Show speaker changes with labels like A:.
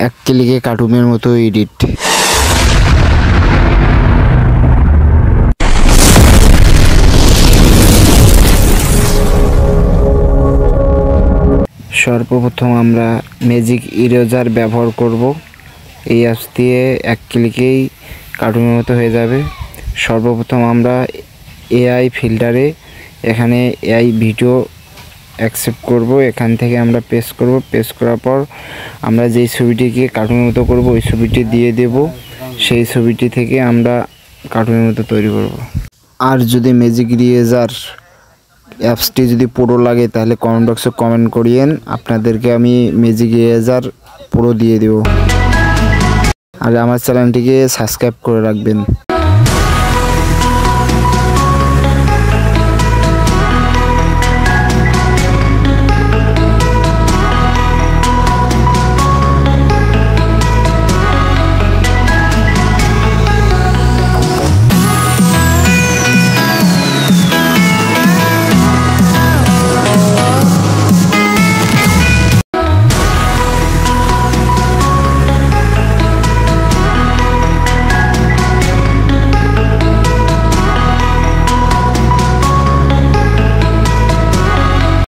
A: এক ক্লিকে কার্টুনের মতো এডিট। সর্বপ্রথম আমরা ম্যাজিক ইরেজার ব্যবহার করব। এই অ্যাপস দিয়ে এক ক্লিকেই কার্টুনের মতো হয়ে যাবে। সর্বপ্রথম আমরা এআই ফিল্টারে এখানে এআই ভিডিও অ্যাকসেপ্ট করব। এখান থেকে আমরা পেস্ট করব। পেস্ট করার পর আমরা যেই ছবিটিকে কার্টুনের মতো করব ওই ছবিটি দিয়ে দেব। সেই ছবিটি থেকে আমরা কার্টুনের মতো তৈরি করব। আর যদি ম্যাজিক ইরেজার অ্যাপসটি যদি পুরো লাগে তাহলে কমেন্ট বক্সে কমেন্ট করিয়েন, আপনাদেরকে আমি ম্যাজিক ইরেজার পুরো দিয়ে দেব। আর আমার চ্যানেলটিকে সাবস্ক্রাইব করে রাখবেন।